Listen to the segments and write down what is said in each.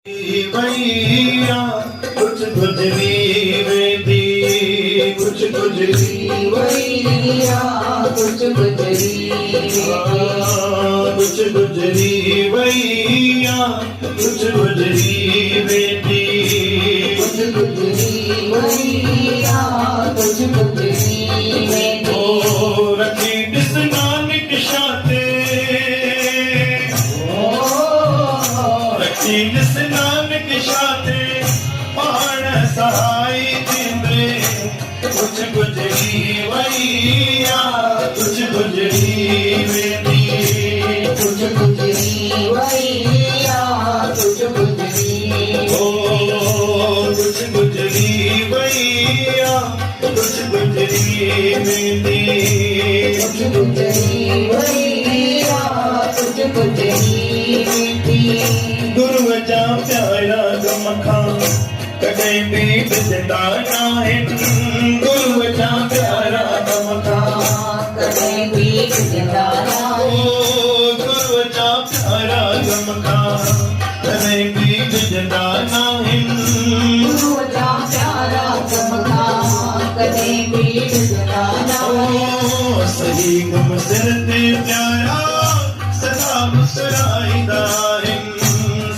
भैया कुछ गुजरी बेटी कुछ गुजरी भैया कुछ गुजरी कुछ गुजरी भैया कुछ गुजरी बेटी कुछ गुजरी भैया कुछ गुजरी ओ रखी किस नानक शाते रखी किस नानक शाते पाण सहाय जिंदे कुछ गुजरी भैया कुछ गुजरी बेटी कुछ गुजरी भैया कुछ गुजरी ओ कुछ गुजरी भैया कुछ गुजरी बेटी कुछ गुजरी भैया कुछ गुजरी गुरु जा प्यारा गमखा कदे पीठ जिंदा नाहिन गुरु जा प्यारा गमखा कदे पीठ जिंदा ओ गुरु जा प्यारा गमखा कदे पीठ जिंदा नाहिन गुरु जा प्यारा गमखा कदे पीठ जिंदा ओ सही गम सिर ते प्यारा सदा मुस्कुराईंदा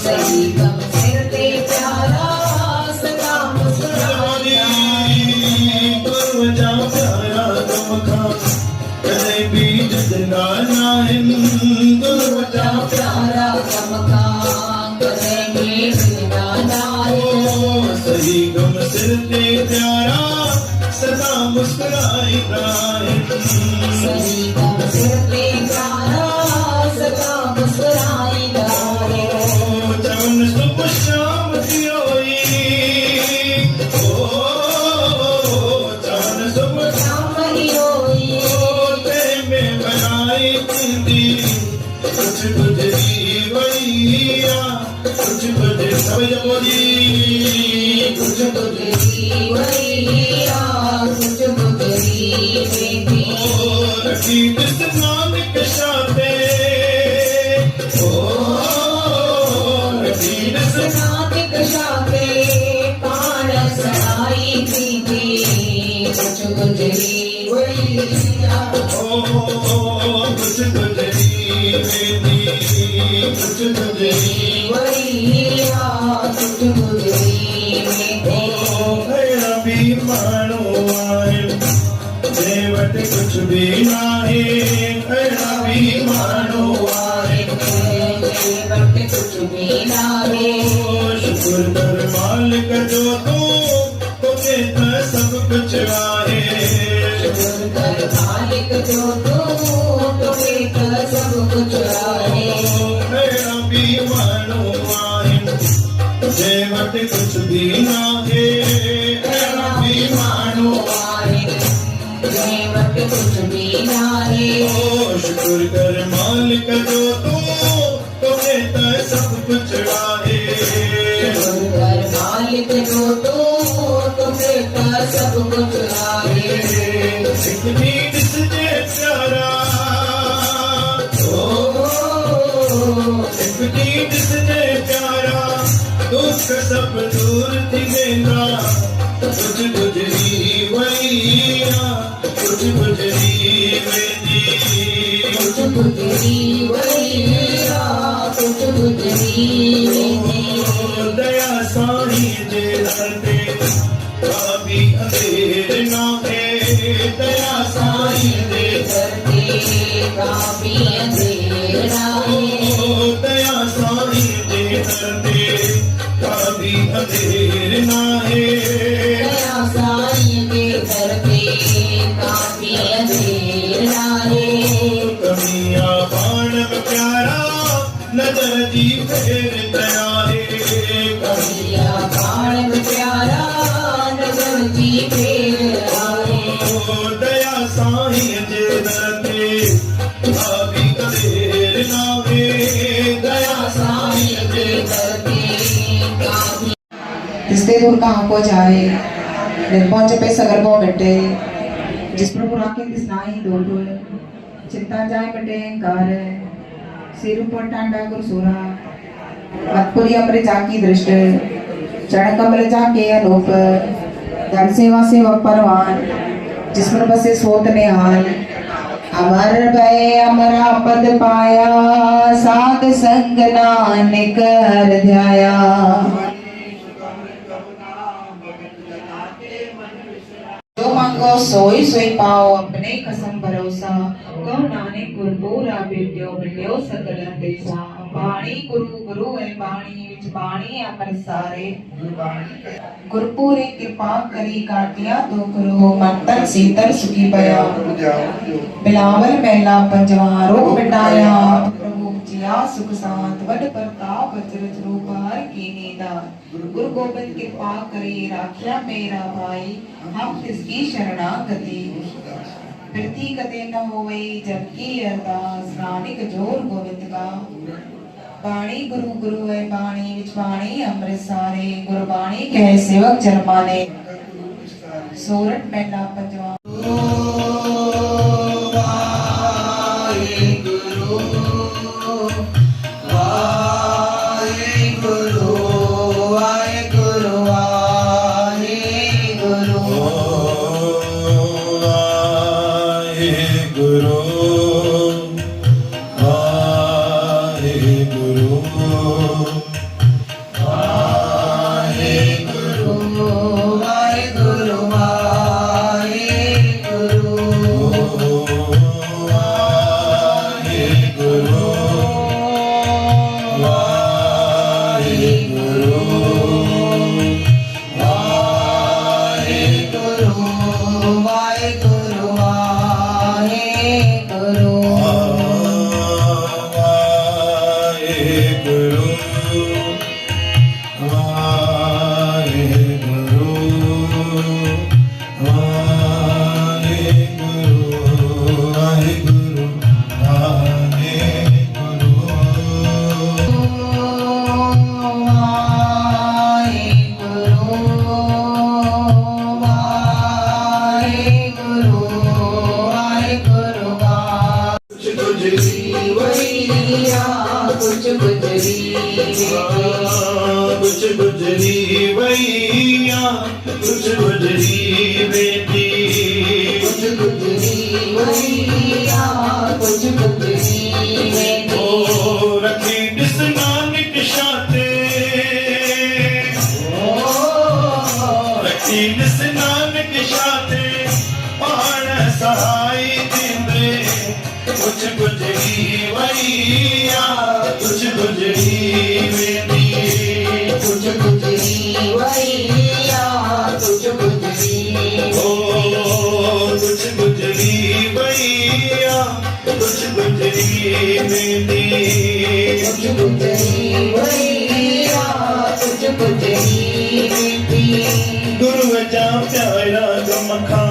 सही गम सिर ते प्यारा सदा मुस्कुराईंदा गुरु जा प्यारा गमखा कदे पीठ जिंदा नाहिन गुरु जा प्यारा गमखा कदे पीठ जिंदा सही गम सिर ते प्यारा सदा मुस्कुराईंदा सही गम सिर ते प्यारा सदा मुस्कुराईंदा चवन सुबह शाम थी होई ओ चवन सुबह शाम ही होई ते में बनाई थींदी कुछ गुजरी भैया कुछ गुजरी सवजी कुछ गुजरी भैया कुछ गुजरी बेटी रखी किस नानक शाते ओ रखी किस नानक शाते पाण सहाई थी कुछ गुजरी भैया कुछ गुजरी बेटी कुछ गुजरी भैया कुछ गुजरी बेटी भेड़ा भी मानो आए देवट कुछ भी नाहे भेड़ा भी मानो आए कुछ भी लागे शुक्र कर मालिक जो तो देता सब कुछ आहे कर मालिक जो तुम्हें कर सब कुछ आए भेड़ा भी मानो आए देवट कुछ भी नाहे भेड़ा भी मानो आए देवट कुछ भी लागे शुक्र कर मालिक जो तुम्हें तो सब कुछ आहे कर मालिक जो तुम्हें कर सब कुछ आए एक नीड से प्यारा ओ एक नीड से प्यारा दुख सब दूर थी वेंदा कुछ गुजरी भैया कुछ गुजरी वेंदी कुछ गुजरी भैया कुछ गुजरी दया साई जे दरते काबी अंधेर ना है दया साई जे करते काफी अंधेरा दया साई जे दरते काबी अंधेर ना है दया साईं के घर पे काफी अंधेरा है कमिया बाण प्यारा नजर जी फेर दया है कमिया बाण प्यारा नजर जी फेर आए दया साई जे दरते काबी अंधेर ना है दया साईं के घर पे काफी जिसते दूर कहाँ को जाए निर्पहुंच पे सगर को मिटे जिस प्रभु राखे तिसनाई डोल डोल चिंता जाए मिटे कार सिर ऊपर टांडा गुरसोरा मतपुरी अमृत जाकी दृष्ट चरण कमल जाके अनूप धन सेवा सेवक परवान जिसमें बसे सोत निहाल अमर भय अमरा पद पाया साध संग नानक हर ध्याया जो मांगो सोई सोई पाओ अपने कसम भरोसा कहो नानक गुरपुरा बिट्यो बिट्यो सकल देसा बाणी गुरु गुरु है बाणी विच बाणी अमर सारे गुरपुरे कृपा करी काटिया दुख रो मन तन सीतल सुखी पया बिलावल महला पंजवा रोग मिटाया प्रभु जिया सुख शांत वड प्रताप अचरज रूप हर की नीदा गुरु गोविंद कृपा करे राखिया मेरा भाई हम तिसकी शरणागति पृथ्वी कते न होवे जबकि अरदास नानक जोर गोविंद का बाणी गुरु गुरु है बाणी विच बाणी अमृत सारे गुरबाणी कह सेवक जरमाने सोरठ महला पंजवा कुछ गुजरी भैया कुछ गुजरी बेटी कुछ गुजरी भैया कुछ गुजरी बेटी ओ रखी किस नानक शाते रखी किस नानक शाते पाण सहाय देंदे कुछ गुजरी भैया कुछ गुजरी बेटी कुछ गुजरी भैया कुछ गुजरी ओ कुछ गुजरी भैया कुछ गुजरी बेटी कुछ गुजरी भैया कुछ गुजरी बेटी गुरु जा प्यारा गमखा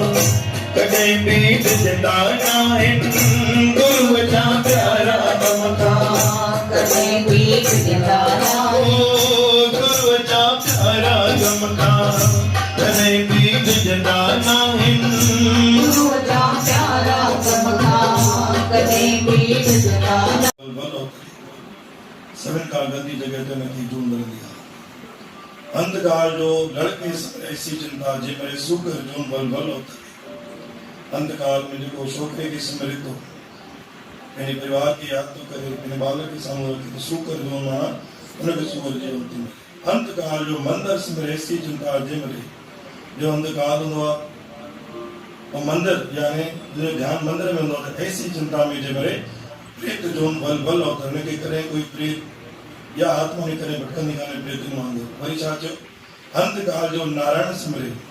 कदे पीठ जिंदा नाहिन गुरु जा प्यारा गमखा कदे पीठ जिंदा नाहिन गुरु जा प्यारा गमखा कदे पीठ जिंदा नाहिन गुरु जा प्यारा गमखा कदे पीठ जिंदा सभिन का गंदी जगह ते नथी जून दिया अंधकार जो लड़के ऐसी चिंता जे मेरे सुकर जून बल बल होता अंधकार में जो छोकरे की स्मृत हो मेरे परिवार की याद तो करे मेरे बालक के सामने रखे तो सुकर जो माना उनके सुकर जे होती है अंधकार जो मंदिर स्मृत ऐसी चिंता जे मेरे जो अंधकार हुआ और मंदिर यानी जो ध्यान मंदिर में होता ऐसी चिंता में जे मेरे प्रेत जो बल बल होता उनके करे कोई प्रेत या आत्मा ने करे भटकन निकाले प्रेत न मांगो वरी चाचो अंधकार जो नारायण स्मृत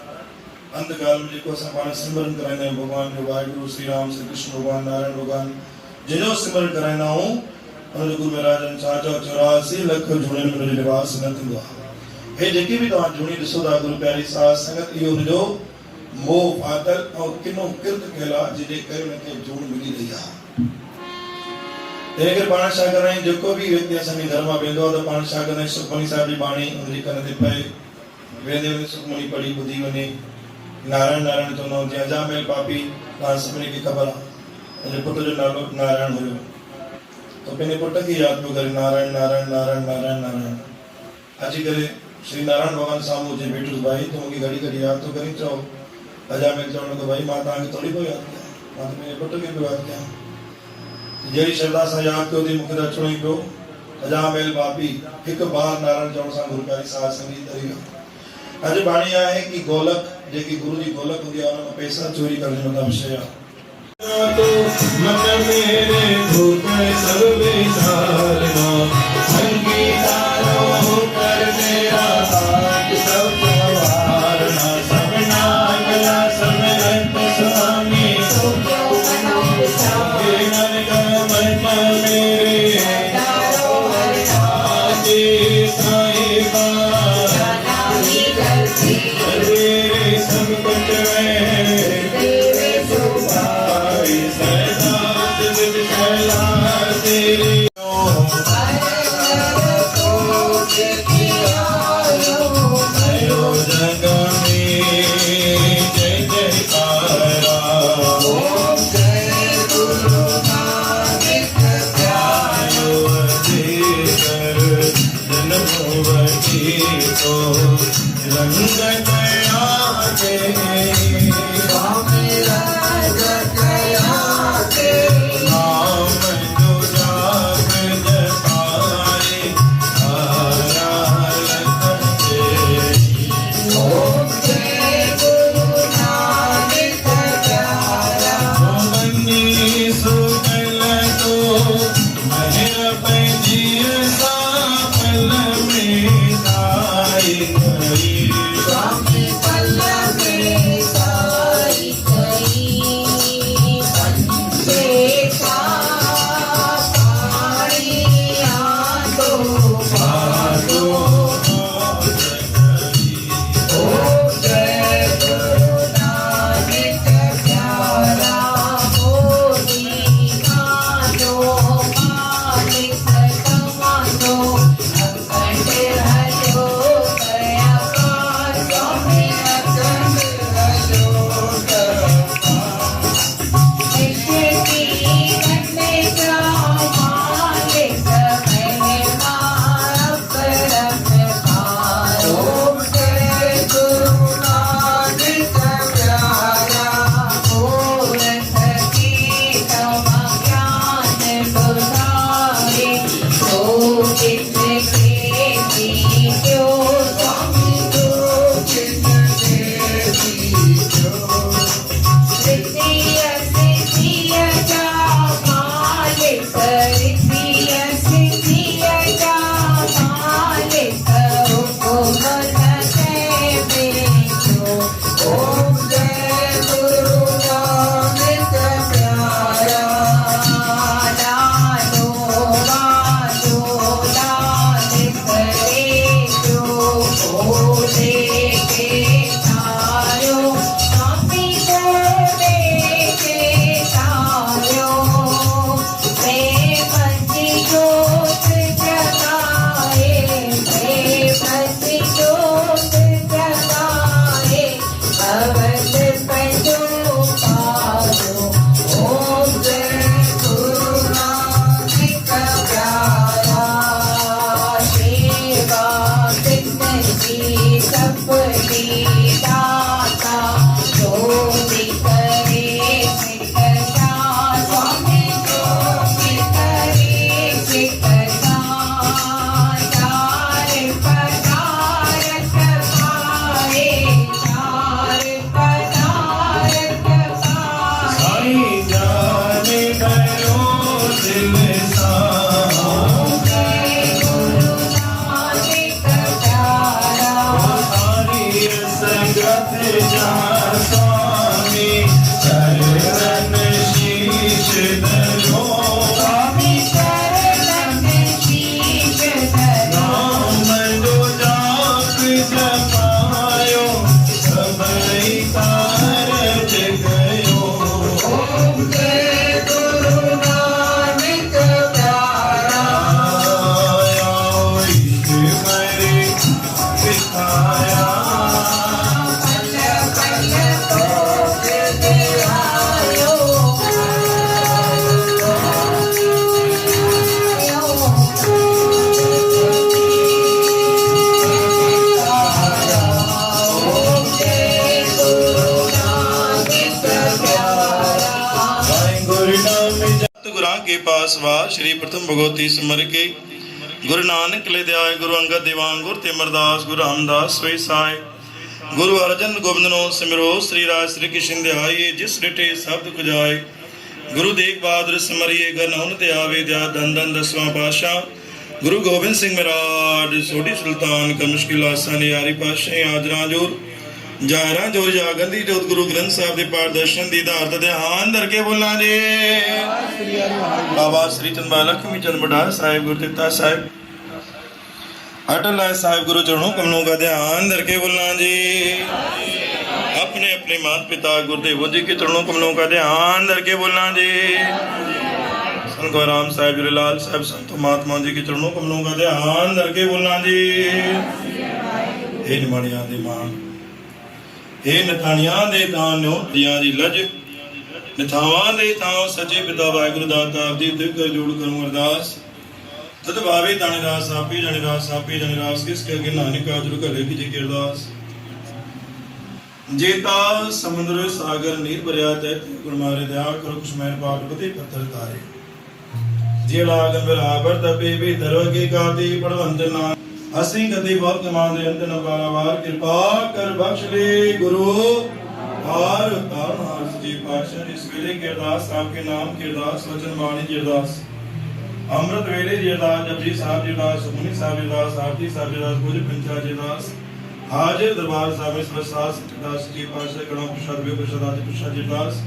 अंधकाल में जो पाण सिमरन कराइंदा आहियूं भगवान जो वाहिगुरु श्री राम श्री कृष्ण भगवान नारायण भगवान जिनो सिमरन कराइंदा आहियूं उन गुरु महाराजन चाचा 84 लख जुड़ियुनि में लिबास न थींदो आहे हे जेके बि तव्हां जुड़ी ॾिसो था गुरु प्यारी साध संगत इहो हुनजो मोह फातल ऐं किनो किर्त कयल आहे जंहिंजे करे हुनखे जूड़ मिली रही आहे तंहिं करे पाण छा कंदा आहियूं जेको बि व्यक्ति असांजे घर मां वेंदो आहे त पाण छा कंदा आहियूं सुखमणी साहिब जी बाणी हुनजे कन ते पए वेंदे वेंदे सुखमणी पढ़ी ॿुधी वञे नारायण नारायण चवंदा आहियूं जीअं अजामेल पापी तव्हां सभिनी खे ख़बर आहे मुंहिंजे पुट जो नालो नारायण हुयो तो पंहिंजे पुट खे यादि पियो करे नारायण नारायण नारायण नारायण नारायण अची करे श्री नारायण भॻवान साम्हूं जे वेठुसि भाई तूं मूंखे घड़ी घड़ी यादि थो करी चओ अजामिल चवण लॻो भाई मां तव्हांखे थोरी पियो यादि कयां मां त पंहिंजे पुट खे पियो यादि कयां जहिड़ी श्रद्धा सां यादि कयो अथई मूंखे त अचिणो ई पियो अजामिल बापी हिकु बार नारायण चवण सां गुरुकारी साध संगीत तरी वियो। अॼु बाणी आहे कि गोलक जेकी गुरु जी गोलक हूंदी आहे हुन में पैसा चोरी करण जो मतिलबु विषय आहे। तो मन मेरे भूत सब विचारना संगीतारो कर मेरा हाथ सब संवारना सबना गला समरत स्वामी मन मेरे आते साहिबा तेरे सब कुछ ਸਵਾਰ ਸ਼੍ਰੀ ਪ੍ਰਥਮ ਭਗਵਤੀ ਸਿਮਰ ਕੇ ਗੁਰੂ ਨਾਨਕ ਲੈ ਦਿਆਏ ਗੁਰੂ ਅੰਗਦ ਦੀਵਾਨ ਗੁਰ ਤਿਮਰਦਾਸ ਗੁਰੂ ਰਾਮਦਾਸ ਸੋਈ ਸਾਈ ਗੁਰੂ ਅਰਜਨ ਗੋਬਿੰਦ ਨੂੰ ਸਿਮਰੋ ਸ੍ਰੀ ਰਾਜ ਸ੍ਰੀ ਕ੍ਰਿਸ਼ਨ ਧਿਆਈਏ ਜਿਸ ਡਿਠੇ ਸਬਦ ਕੁਜਾਏ ਗੁਰੂ ਤੇਗ ਬਹਾਦਰ ਸਿਮਰਿਏ ਗਨ ਹੁਨ ਤੇ ਆਵੇ ਦਿਆ ਦਨ ਦਨ ਦਸਵਾਂ ਪਾਸ਼ਾ ਗੁਰੂ ਗੋਬਿੰਦ ਸਿੰਘ ਮਹਾਰਾਜ ਸੋਢੀ ਸੁਲਤਾਨ ਕਮਿਸ਼ਕਿਲ ਆਸਾਨ ਯਾਰੀ ਪਾਸ਼ੇ ਆਦਰਾਂ ਜੋਰ ਜਾਇਰਾਂ ਜੋਰ ਜਾਗੰਦੀ ਜੋਤ ਗੁਰੂ ਗ੍ਰੰਥ ਸਾਹਿਬ ਦੇ ਪਾਠ ਦਰਸ਼ਨ ਦੀ ਧਾਰਤ ਧਿਆਨ ਧਰ ਕੇ ਬੋਲਾਂ ਜੀ ਬਾਬਾ ਸ੍ਰੀ ਚੰਦ ਬਾਬਾ ਲਖਮੀ ਚੰਦ ਬਡਾਰ ਸਾਹਿਬ ਗੁਰਦਿੱਤਾ ਸਾਹਿਬ अटल है साहिब गुरु चरणों कमलों का ध्यान धर के बोलना जी अपने अपने माता पिता गुरुदेव जी के चरणों कमलों का ध्यान धर के बोलना जी संत राम साहिब जूलेलाल साहिब संत महात्मा जी के चरणों कमलों का ध्यान धर के बोलना जी हे निमाणियां दे मान हे नथाणियां दे तानो दियां दी लज निथावां दे तां सच्चे पिता वाहिगुरु दाता दी दिल जोड़ करूं अरदास तद भावे ताने दास आपी जाने दास किसके अगे नानक आजरू करे की जी अरदास जेता समुद्र सागर नीर भरिया तैत गुण मारे दया करो कुछ मैन पाट बते पत्थर तारे जेड़ा गन बराबर तपे भी धरो के काती पड़वंत नाम असि कति बहुत कमान दे अंत न बारावार कृपा कर बख्श ले गुरु और तार जी पातशाह इस वेले के अरदास आपके नाम के अरदास वचन वाणी की अरदास अमृत वेले जी अरदास जपजी साहब जी अरदास सुखमनी साहब जी अरदास आरती साहब जी अरदास पूज पंचा जी अरदास हाजिर दरबार साहब में प्रसाद अरदास जी पातशाह गणों प्रसाद वे प्रसाद आदि प्रसाद जी अरदास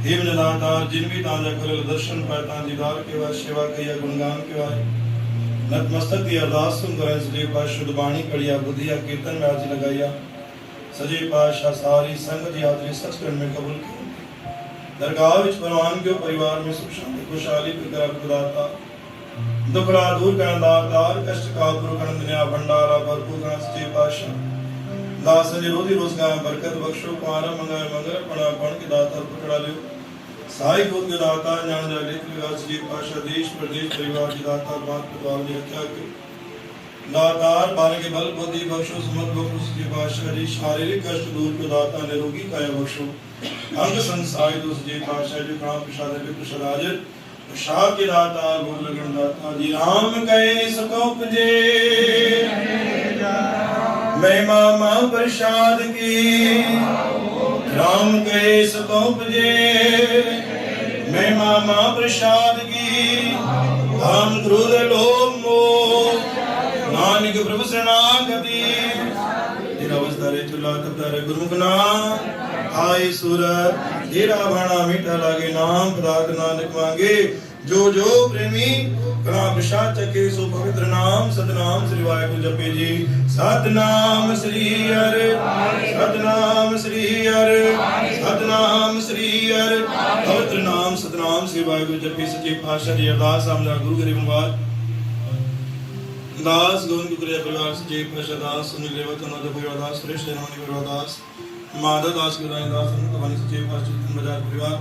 हेम निदातार जिन भी तांजा कर दर्शन पाता दीदार के बाद सेवा किया गुणगान के बाद नतमस्तक की अरदास सुन करें सजे पातशाह शुद्ध बाणी कड़िया बुद्धिया कीर्तन में आज लगाया सजे पातशाह सारी संगत यात्री सचखंड में कबूल की दरगाह विच परवान के परिवार में सुख शांति खुशहाली प्रकार प्रदाता दुखड़ा दूर करन दातार कष्ट का दूर करन दुनिया भंडारा भरपूर करन सच्चे पातशाह दास ने रोजी रोजगार बरकत बख्शो पारा मंगाए मंगल पड़ा पण के दाता पकड़ा लियो साई गोद के दाता ज्ञान दे लेख लगा सच्चे पातशाह देश प्रदेश परिवार के दाता बात परिवार ने रखा के दातार बाल के बल बुद्धि बख्शो समर्थ बख्शो सच्चे पातशाह जी शारीरिक कष्ट दूर के दाता निरोगी काया बख्शो अंग संसाय दोष जे पातशाह जी प्राण प्रसाद है प्रसाद हाजिर प्रसाद के दाता भोग लगन दाता जी राम कहे सको उपजे महिमा मां प्रसाद की राम कहे सको उपजे महिमा मां प्रसाद की हम क्रोध लोभ मोह नानक प्रभु शरणागति तेरा अवस्था रे चुला तबदा रे गुरुमुख नाम आए सूरत तेरा भाना मीठा लागे नाम पदार्थ नानक मांगे जो जो प्रेमी कला प्रसाद चके सो पवित्र नाम सतनाम श्री वाहिगुरु जपे जी सतनाम श्री हरि सतनाम श्री हरि सतनाम श्री हरि पवित्र नाम सतनाम श्री वाहिगुरु जपे सच्चे पातशाह जी अरदास आमदा गुरु गरीबनवाद दास गोविंद गुरु परिवार सच्चे पातशाह दास सुनील रेवत अनंत परिवार दास सुरेश जयरानी परिवार दास माधव दास गुरानी दास कहानी सच्चे पातशाह बाजार परिवार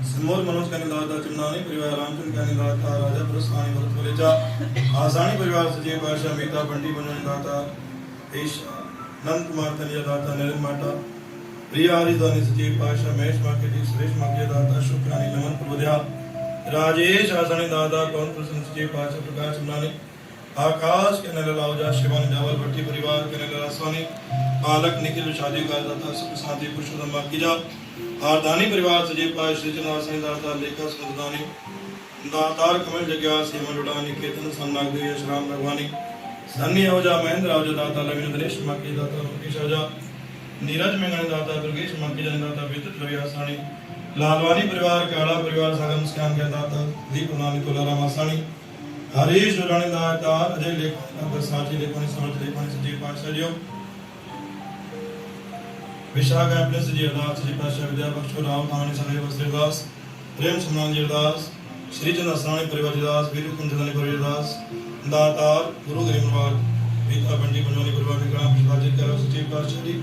समोर मनोज कानी दाता चिमनानी परिवार रामचंद्र कानी दाता राजा पुरस्वानी भरत वलेचा आसानी परिवार सच्चे पातशाह मेहता पंडी बनवानी दाता ईशा नंद कुमार तनिया दाता नरेंद्र माता प्रिया हरिदानी सच्चे पातशाह महेश माकेटी सुरेश माकिया दाता शुक्रानी नमन प्रबोध्या राजेश आसानी दाता कौन प्रसन्न सच्चे पातशाह प्रकाश चिमनानी आकाश के नल लाउजा शिवानी जावल भट्टी परिवार के नल रासवानी पालक निखिल शादी का दाता सुख शांति पुरुषोत्तम कीजा आरदानी परिवार सजे पाय श्री चंद्रासनी दाता लेखा सुंदरानी दातार कमल जग्या सीमन उड़ानी केतन सन्नाग देव श्राम भगवानी सन्नी औजा महेंद्र औजा दाता लविन दिनेश माकी दाता मुकेश औजा नीरज मेंगन दाता दुर्गेश माकी जन दाता विद्युत रवि आसानी लालवानी परिवार काला परिवार सागम स्कैन के दाता दीप नानी तुलाराम आसानी हरीश रानी दाता अजय लेखन साची लेखन समर्थ लेखन सजीव पातशाह जी विशाखा अपने सजीव दास सजीव पातशाह विद्या बख्शो राम कहानी सने वस्त्रदास प्रेम सुमन जी दास श्री चंद्र असरानी परिवार दास वीर कुंजनी परिवार दास दातार गुरु गरीबनवाद गीता पंडित बनवानी परिवार के ग्राम प्रसाद जी करो सजीव पातशाह जी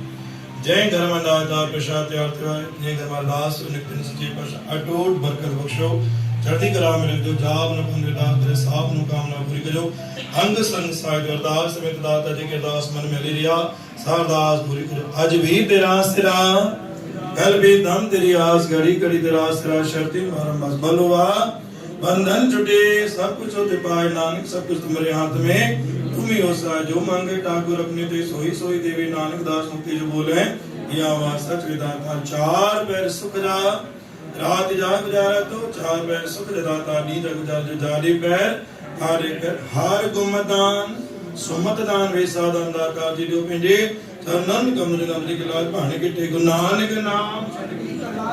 जय धर्म दाता प्रसाद त्याग जय धर्मदास नित्य सजीव पातशाह अटूट बरकत बख्शो चढ़ती कला में जो जाप न पंद्रह दास तेरे साप नु कामना पूरी करो अंग संग साय अरदास समेत दाता जी के अरदास मन में ले लिया सारदास पूरी करो आज भी तेरा सिरा कल भी दम तेरी आस घड़ी घड़ी तेरा सिरा शर्ती मारम बस बलवा बंधन छुटे सब कुछ होते पाए नानक सब कुछ तुम्हारे हाथ में तुम ही हो सा जो मांगे ठाकुर अपने ते सोई सोई देवी नानक दास मुक्ति जो बोले या आवाज सच विदाता चार पैर सुख जा रात जा गुजारा तो चार पैर सुख दाता नींद गुजार जो जादे पैर हारे कर हार गुमदान सुमत दान वे साधन दाता जी जो पेंजे चरणन कमल गमली के लाल भाने के टे गुरु नानक नाम छड़ की कला